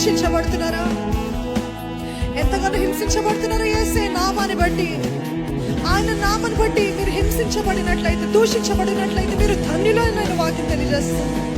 దూషించబడుతున్నారా? ఎంతగానో హింసించబడుతున్నారా? యేసే నామాన్ని బట్టి, ఆయన నామాన్ని బట్టి మీరు హింసించబడినట్లయితే, దూషించబడినట్లయితే మీరు ధన్యులని నేను వాక్యం తెలియజేస్తాను.